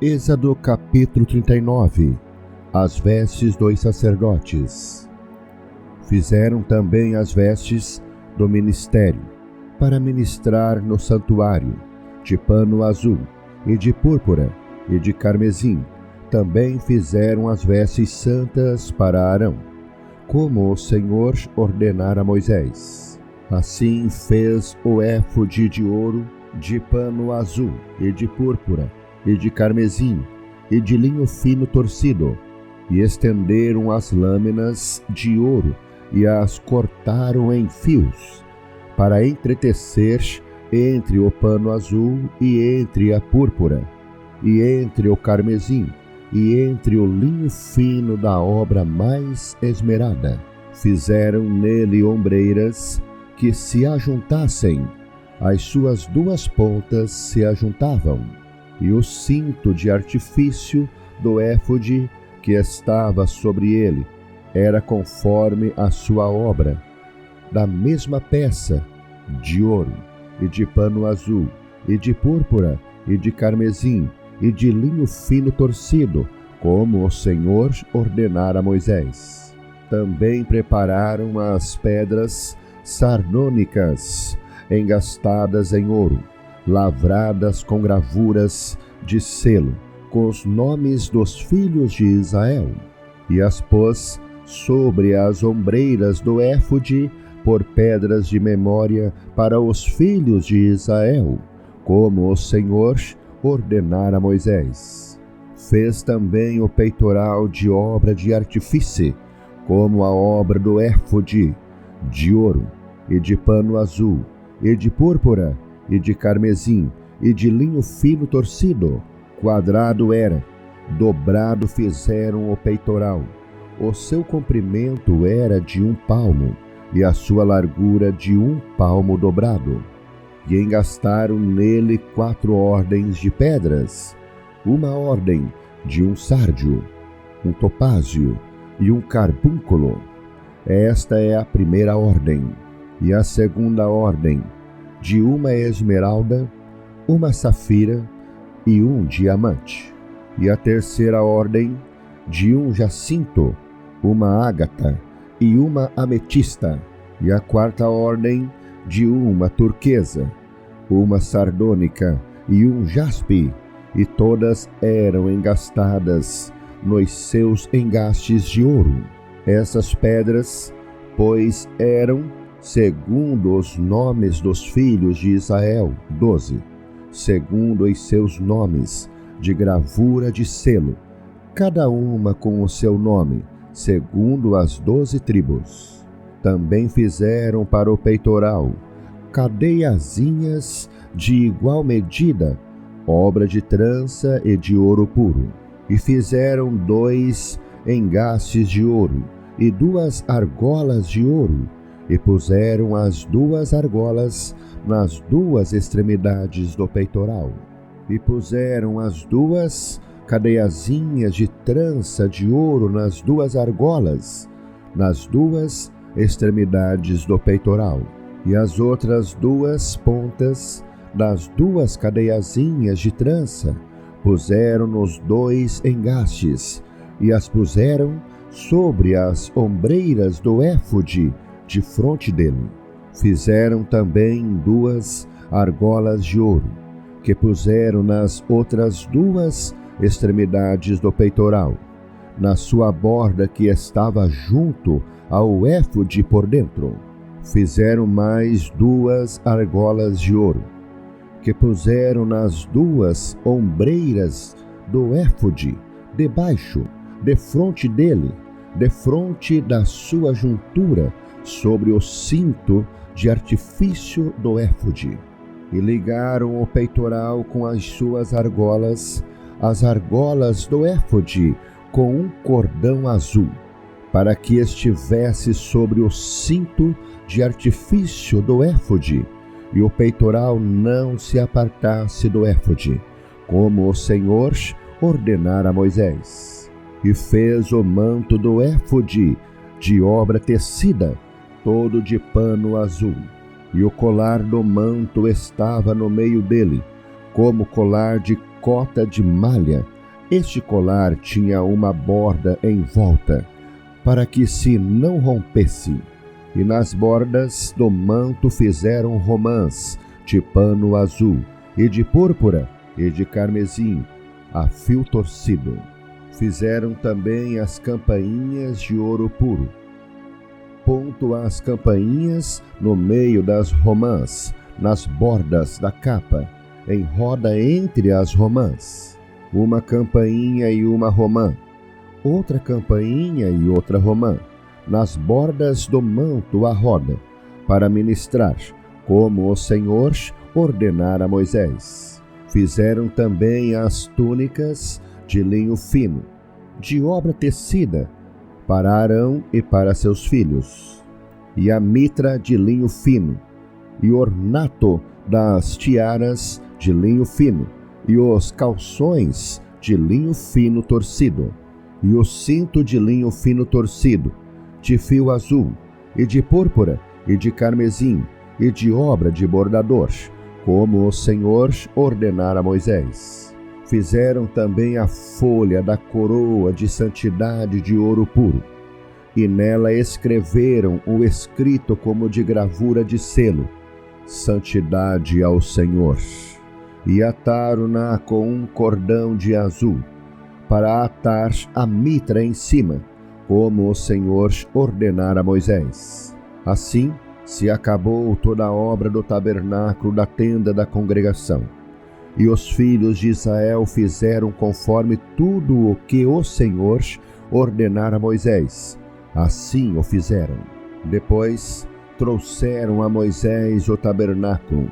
Êxodo capítulo 39. As vestes dos sacerdotes. Fizeram também as vestes do ministério, para ministrar no santuário, de pano azul, e de púrpura, e de carmesim. Também fizeram as vestes santas para Arão, como o Senhor ordenara a Moisés. Assim fez o éfode de ouro, de pano azul, e de púrpura, e de carmesim, e de linho fino torcido, e estenderam as lâminas de ouro, e as cortaram em fios, para entretecer entre o pano azul, e entre a púrpura, e entre o carmesim, e entre o linho fino da obra mais esmerada. Fizeram nele ombreiras que se ajuntassem, as suas duas pontas se ajuntavam, e o cinto de artifício do éfode que estava sobre ele era conforme a sua obra, da mesma peça de ouro, e de pano azul, e de púrpura, e de carmesim, e de linho fino torcido, como o Senhor ordenara a Moisés. Também prepararam as pedras sardônicas, engastadas em ouro, lavradas com gravuras de selo, com os nomes dos filhos de Israel, e as pôs sobre as ombreiras do éfode por pedras de memória para os filhos de Israel, como o Senhor ordenara a Moisés. Fez também o peitoral de obra de artífice, como a obra do éfode, de ouro, e de pano azul, e de púrpura, e de carmesim, e de linho fino torcido. Quadrado era, dobrado fizeram o peitoral. O seu comprimento era de 1 palmo, e a sua largura de 1 palmo dobrado. E engastaram nele 4 ordens de pedras, uma ordem de um sárdio, um topázio e um carbúnculo. Esta é a primeira ordem. E a segunda ordem, de uma esmeralda, uma safira e um diamante. E a terceira ordem, de um jacinto, uma ágata e uma ametista. E a quarta ordem, de uma turquesa, uma sardônica e um jaspe. E todas eram engastadas nos seus engastes de ouro. Essas pedras, pois, eram, segundo os nomes dos filhos de Israel, 12, segundo os seus nomes, de gravura de selo, cada uma com o seu nome, segundo as 12 tribos. Também fizeram para o peitoral cadeiazinhas de igual medida, obra de trança e de ouro puro. E fizeram 2 engastes de ouro e 2 argolas de ouro, e puseram as 2 argolas nas 2 extremidades do peitoral. E puseram as 2 cadeiazinhas de trança de ouro nas 2 argolas, nas 2 extremidades do peitoral. E as outras 2 pontas das 2 cadeiazinhas de trança puseram nos 2 engastes, e as puseram sobre as ombreiras do éfode de fronte dele. Fizeram também 2 argolas de ouro, que puseram nas outras 2 extremidades do peitoral, na sua borda que estava junto ao éfode por dentro. Fizeram mais 2 argolas de ouro, que puseram nas 2 ombreiras do éfode, debaixo, defronte dele, defronte da sua juntura, sobre o cinto de artifício do éfode. E ligaram o peitoral com as suas argolas, as argolas do éfode, com um cordão azul, para que estivesse sobre o cinto de artifício do éfode, e o peitoral não se apartasse do éfode, como o Senhor ordenara a Moisés. E fez o manto do éfode de obra tecida, todo de pano azul, e o colar do manto estava no meio dele, como colar de cota de malha, Este colar tinha uma borda em volta, para que se não rompesse. E nas bordas do manto fizeram romãs de pano azul, e de púrpura, e de carmesim, a fio torcido. Fizeram também as campainhas de ouro puro. Ponto as campainhas no meio das romãs, nas bordas da capa, em roda entre as romãs. Uma campainha e uma romã, outra campainha e outra romã, nas bordas do manto à roda, para ministrar, como o Senhor ordenara a Moisés. Fizeram também as túnicas de linho fino, de obra tecida, para Arão e para seus filhos, e a mitra de linho fino, e o ornato das tiaras de linho fino, e os calções de linho fino torcido, e o cinto de linho fino torcido, de fio azul, e de púrpura, e de carmesim, e de obra de bordador, como o Senhor ordenara a Moisés. Fizeram também a folha da coroa de santidade de ouro puro, e nela escreveram o escrito como de gravura de selo, santidade ao Senhor. E ataram-na com um cordão de azul, para atar a mitra em cima, como o Senhor ordenara a Moisés. Assim se acabou toda a obra do tabernáculo da tenda da congregação. E os filhos de Israel fizeram conforme tudo o que o Senhor ordenara a Moisés. Assim o fizeram. Depois trouxeram a Moisés o tabernáculo,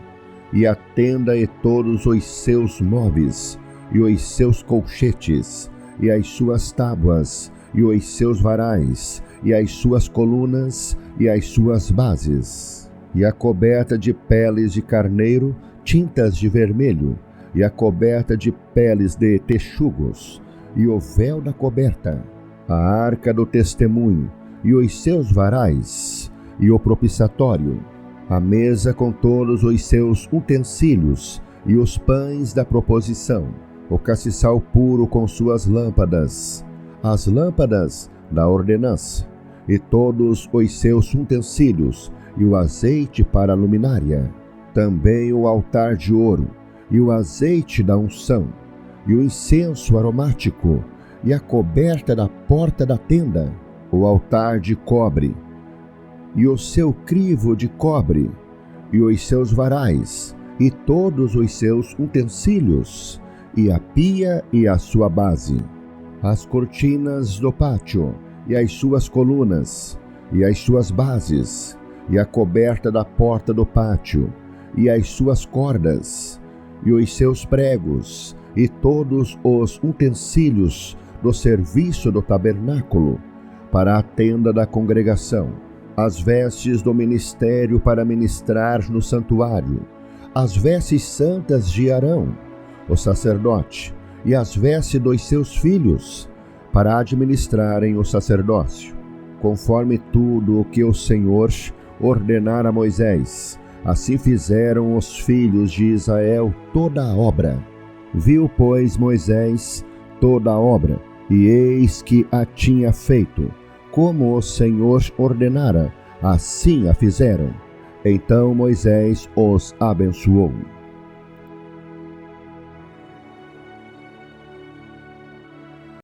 e a tenda e todos os seus móveis, e os seus colchetes, e as suas tábuas, e os seus varais, e as suas colunas, e as suas bases, e a coberta de peles de carneiro, tintas de vermelho, e a coberta de peles de texugos, e o véu da coberta, a arca do testemunho, e os seus varais, e o propiciatório, a mesa com todos os seus utensílios, e os pães da proposição, o castiçal puro com suas lâmpadas, as lâmpadas da ordenança, e todos os seus utensílios, e o azeite para a luminária, também o altar de ouro, e o azeite da unção, e o incenso aromático, e a coberta da porta da tenda, o altar de cobre, e o seu crivo de cobre, e os seus varais, e todos os seus utensílios, e a pia e a sua base, as cortinas do pátio, e as suas colunas, e as suas bases, e a coberta da porta do pátio, e as suas cordas, e os seus pregos, e todos os utensílios do serviço do tabernáculo, para a tenda da congregação, as vestes do ministério para ministrar no santuário, as vestes santas de Arão, o sacerdote, e as vestes dos seus filhos, para administrarem o sacerdócio, conforme tudo o que o Senhor ordenara a Moisés. Assim fizeram os filhos de Israel toda a obra. Viu, pois, Moisés toda a obra, e eis que a tinha feito, como o Senhor ordenara, assim a fizeram. Então Moisés os abençoou.